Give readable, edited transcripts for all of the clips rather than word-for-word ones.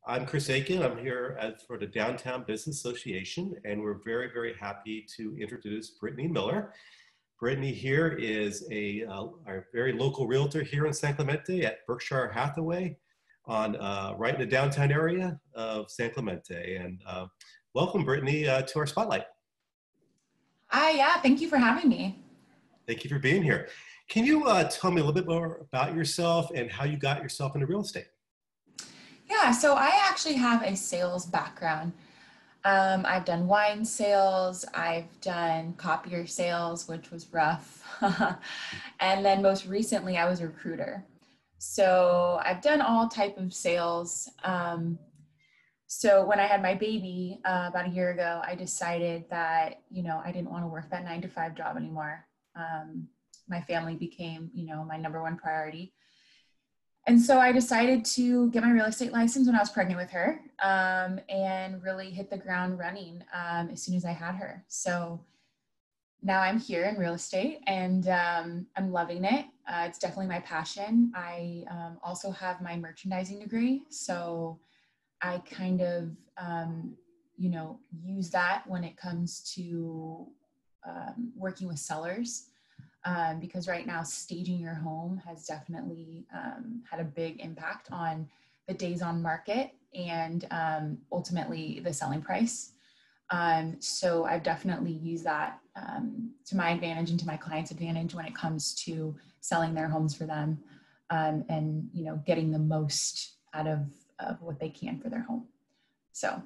I'm Chris Aitken. I'm here for the Downtown Business Association, and we're very, very happy to introduce Brittany Miller. Brittany here is our very local realtor here in San Clemente at Berkshire Hathaway right in the downtown area of San Clemente. And welcome, Brittany, to our spotlight. Hi, yeah, thank you for having me. Thank you for being here. Can you tell me a little bit more about yourself and how you got yourself into real estate? Yeah, so I actually have a sales background. I've done wine sales, I've done copier sales, which was rough. And then most recently I was a recruiter. So I've done all type of sales. So when I had my baby about a year ago, I decided that, I didn't want to work that 9-to-5 job anymore. My family became, my number one priority. And so I decided to get my real estate license when I was pregnant with her, and really hit the ground running as soon as I had her. So now I'm here in real estate, and I'm loving it. It's definitely my passion. I also have my merchandising degree, so I kind of, use that when it comes to working with sellers. Because right now staging your home has definitely had a big impact on the days on market and ultimately the selling price. So I've definitely used that to my advantage and to my clients' advantage when it comes to selling their homes for them, and getting the most out of what they can for their home. So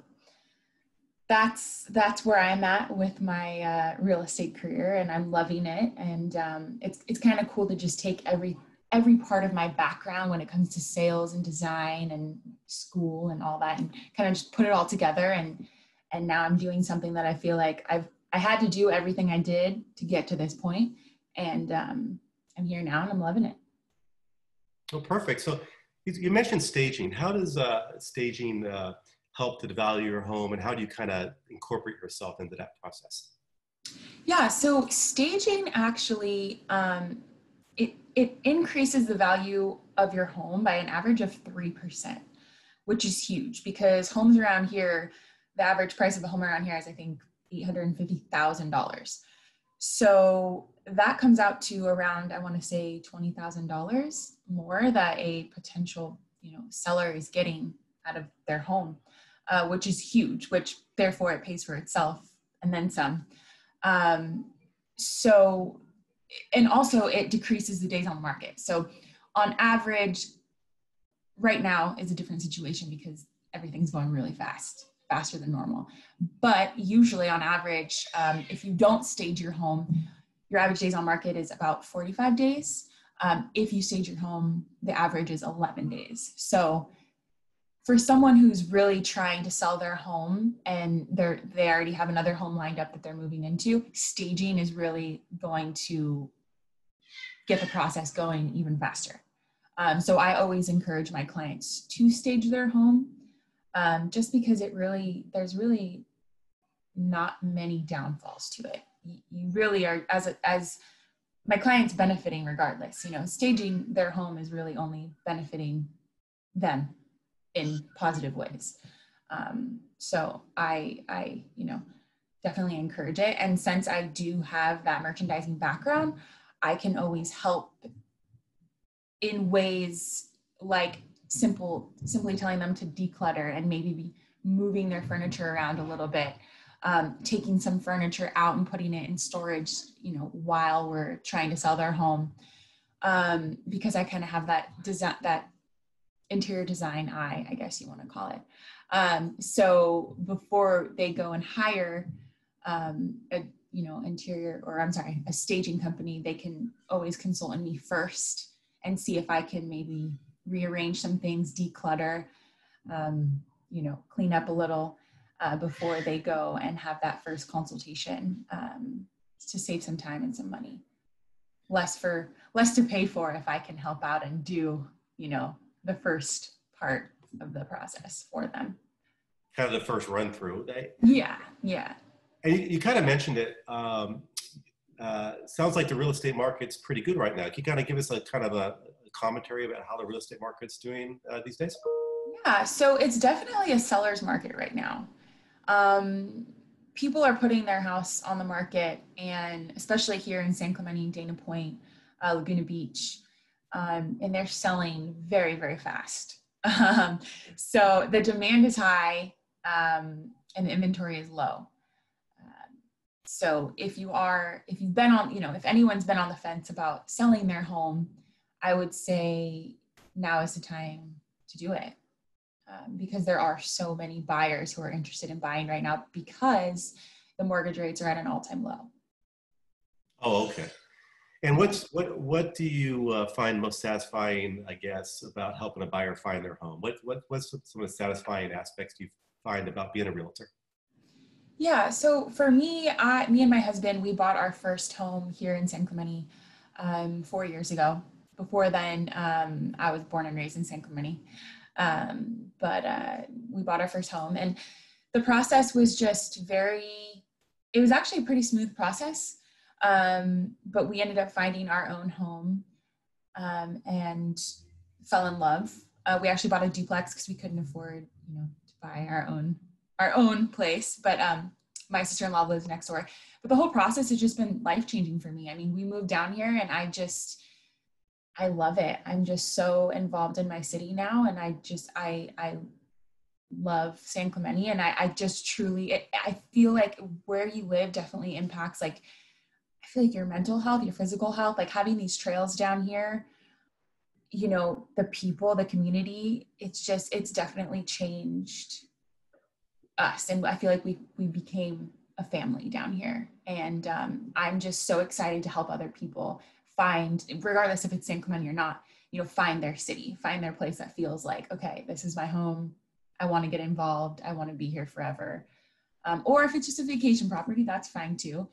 that's where I'm at with my real estate career, and I'm loving it. And it's kind of cool to just take every part of my background when it comes to sales and design and school and all that, and kind of just put it all together. And now I'm doing something that I feel like I had to do everything I did to get to this point, and I'm here now and I'm loving it. Oh, perfect. So you mentioned staging. How does staging help to devalue your home, and how do you kind of incorporate yourself into that process? Yeah, so staging actually, it increases the value of your home by an average of 3%, which is huge because homes around here, the average price of a home around here is, I think, $850,000. So that comes out to around, I want to say, $20,000 more that a potential, seller is getting out of their home. Which is huge, which therefore it pays for itself and then some. So, and also it decreases the days on the market. So on average, right now is a different situation because everything's going really fast, faster than normal. But usually on average, if you don't stage your home, your average days on market is about 45 days. If you stage your home, the average is 11 days. So for someone who's really trying to sell their home and they already have another home lined up that they're moving into, staging is really going to get the process going even faster. So I always encourage my clients to stage their home, just because there's really not many downfalls to it. You really are, as my clients, benefiting regardless. Staging their home is really only benefiting them in positive ways. So I definitely encourage it. And since I do have that merchandising background, I can always help in ways like simply telling them to declutter and maybe be moving their furniture around a little bit, taking some furniture out and putting it in storage, while we're trying to sell their home. Because I kind of have that interior design eye, I guess you want to call it. So before they go and hire a staging company, they can always consult on me first and see if I can maybe rearrange some things, declutter, clean up a little before they go and have that first consultation, to save some time and some money. Less to pay for if I can help out and do, the first part of the process for them. Kind of the first run through. Yeah. And you kind of mentioned it. Sounds like the real estate market's pretty good right now. Can you kind of give us a commentary about how the real estate market's doing these days? Yeah, so it's definitely a seller's market right now. Um, People are putting their house on the market, and especially here in San Clemente, Dana Point, Laguna Beach, and they're selling very, very fast. So the demand is high, and the inventory is low. So if you've been on, if anyone's been on the fence about selling their home, I would say now is the time to do it. Because there are so many buyers who are interested in buying right now because the mortgage rates are at an all-time low. Oh, okay. And what do you find most satisfying, I guess, about helping a buyer find their home? What's some of the satisfying aspects you find about being a realtor? Yeah, so for me, me and my husband, we bought our first home here in San Clemente 4 years ago. Before then, I was born and raised in San Clemente. But we bought our first home, and the process was just it was actually a pretty smooth process. But we ended up finding our own home, and fell in love. We actually bought a duplex because we couldn't afford, to buy our own place. But my sister-in-law lives next door. But the whole process has just been life-changing for me. I mean, we moved down here, and I love it. I'm just so involved in my city now, and I love San Clemente, and I just truly, I feel like where you live definitely impacts, like, I feel like your mental health, your physical health, like having these trails down here, the people, the community, it's definitely changed us. And I feel like we became a family down here. And I'm just so excited to help other people find, regardless if it's San Clemente or not, find their city, find their place that feels like, okay, this is my home. I want to get involved. I want to be here forever. Or if it's just a vacation property, that's fine too.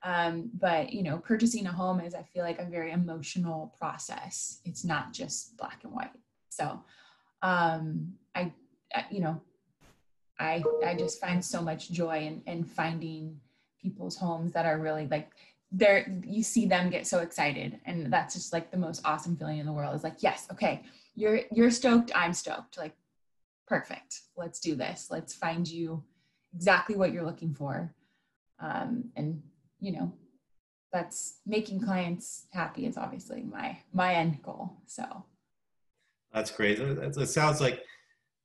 But purchasing a home is, I feel like, a very emotional process. It's not just black and white. So I I just find so much joy in finding people's homes that are really like, you see them get so excited, and that's just like the most awesome feeling in the world. Is like, yes, okay, you're stoked, I'm stoked, like, perfect, let's do this, let's find you exactly what you're looking for. And that's making clients happy is obviously my end goal. So That's great. It sounds like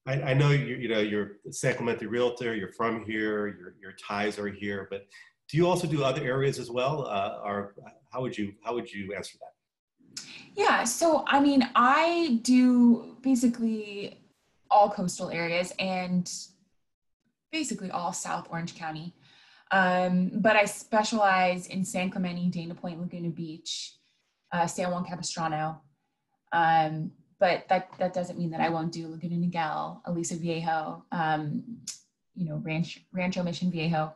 I know you're a San Clemente realtor. You're from here. Your ties are here. But do you also do other areas as well, or how would you answer that? yeah, so I mean, I do basically all coastal areas and basically all South Orange County. But I specialize in San Clemente, Dana Point, Laguna Beach, San Juan Capistrano. But that doesn't mean that I won't do Laguna Niguel, Aliso Viejo, Rancho Mission Viejo,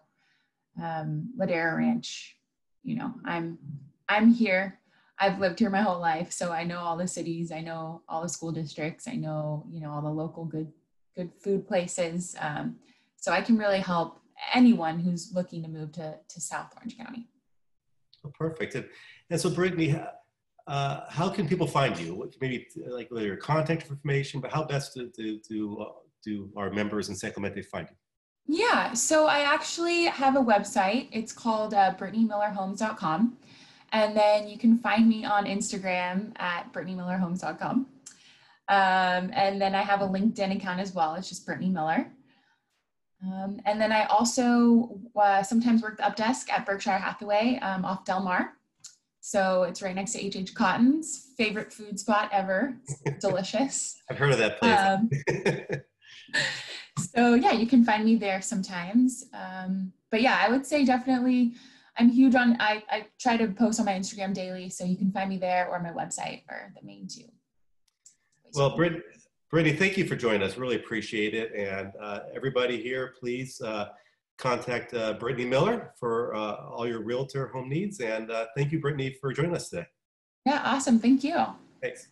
Ladera Ranch. I'm here. I've lived here my whole life, so I know all the cities. I know all the school districts. I know all the local good food places. So I can really help anyone who's looking to move to South Orange County. Oh, perfect. And so, Brittany, how can people find you? Maybe like your contact information, but how best do our members in San Clemente find you? Yeah, so I actually have a website. It's called BrittanyMillerHomes.com. And then you can find me on Instagram at BrittanyMillerHomes.com. And then I have a LinkedIn account as well. It's just Brittany Miller. And then I also sometimes work the up desk at Berkshire Hathaway off Del Mar. So it's right next to H.H. Cotton's favorite food spot ever. It's delicious. I've heard of that place. So yeah, you can find me there sometimes. But yeah, I would say definitely I'm huge on, I try to post on my Instagram daily, so you can find me there, or my website are the main two. Well, Brittany, thank you for joining us. Really appreciate it. And everybody here, please contact Brittany Miller for all your realtor home needs. And thank you, Brittany, for joining us today. Yeah, awesome. Thank you. Thanks.